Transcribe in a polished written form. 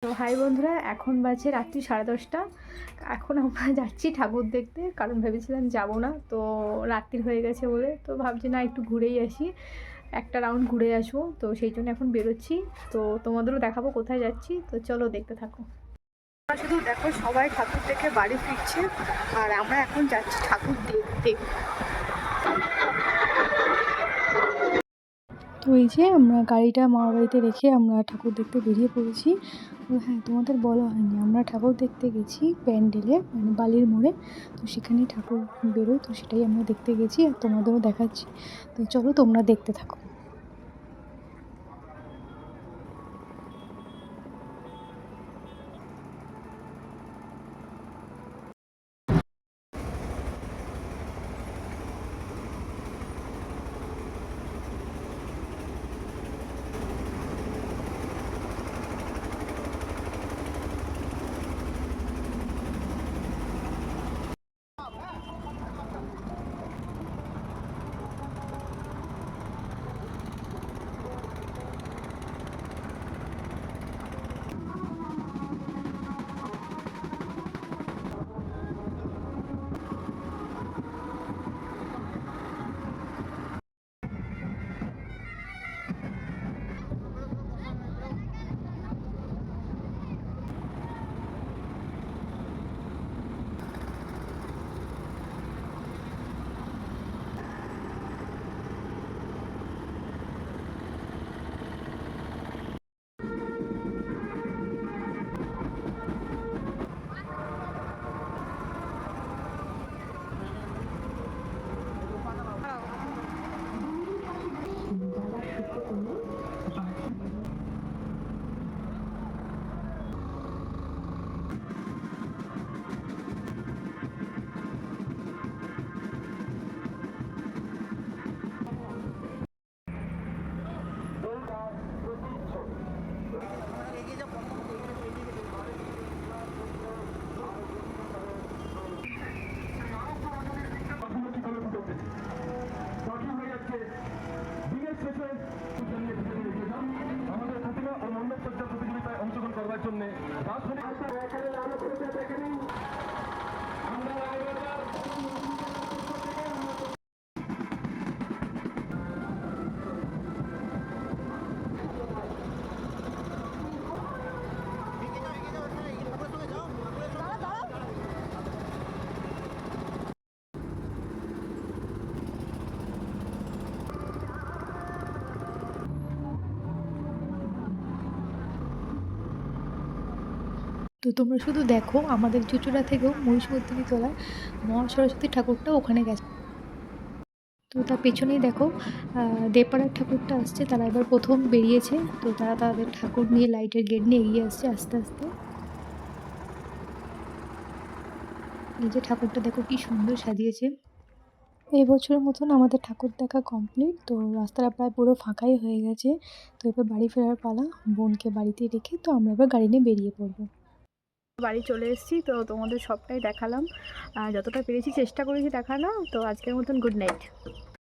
তো হাই বন্ধুরা, এখন বাজে রাত্রি 10:30। এখন আমরা যাচ্ছি ঠাকুর দেখতে, কারণ ভেবেছিলাম যাব না, তো রাত্রি হয়ে গেছে বলে তো ভাবছি না একটু ঘুরেই আসি, একটা রাউন্ড ঘুরে আসবো। তো সেই জন্য এখন বেরোচ্ছি, তো তোমাদেরও দেখাবো কোথায় যাচ্ছি, তো চলো দেখতে থাকো। শুধু দেখো, সবাই ঠাকুর দেখে বাড়ি ফিরছে আর আমরা এখন যাচ্ছি ঠাকুর দেখতে। তো এই যে আমরা গাড়িটা মামার বাড়িতে রেখে আমরা ঠাকুর দেখতে বেরিয়ে পড়েছি। তো হ্যাঁ, তোমাদের বলা হয়নি, আমরা ঠাকুর দেখতে গেছি প্যান্ডেলে, মানে বালির মোড়ে। তো সেখানেই ঠাকুর বেরোয়, তো সেটাই আমরা দেখতে গেছি আর তোমাদেরও দেখাচ্ছি। তো চলো তোমরা দেখতে থাকো। আমাদের প্রতিমা ও মণ্ডপ সজ্জা প্রতিযোগিতায় অংশগ্রহণ করবার জন্য তো তোমরা শুধু দেখো, আমাদের চুচুড়া থেকেও মহিষমর্দিনী তোলার মহা সরস্বতী ঠাকুরটা ওখানে গেছে। তো তার পেছনেই দেখো দেপাড়ার ঠাকুরটা আসছে, তারা এবার প্রথম বেরিয়েছে। তো তারা তাদের ঠাকুর নিয়ে লাইটের গেট নিয়ে এগিয়ে আসছে আস্তে আস্তে। এই যে ঠাকুরটা দেখো কি সুন্দর সাজিয়েছে। এই বছরের মতন আমাদের ঠাকুর দেখা কমপ্লিট। তো রাস্তাটা প্রায় পুরো ফাঁকাই হয়ে গেছে। তো এবার বাড়ি ফেরার পালা, বোনকে বাড়িতে রেখে তো আমরা এবার গাড়ি নিয়ে বেরিয়ে পড়বো। বাড়ি চলে এসেছি, তো তোমাদের সবটাই দেখালাম, যতটা পেরেছি চেষ্টা করেছি দেখানো। তো আজকের মতন গুড নাইট।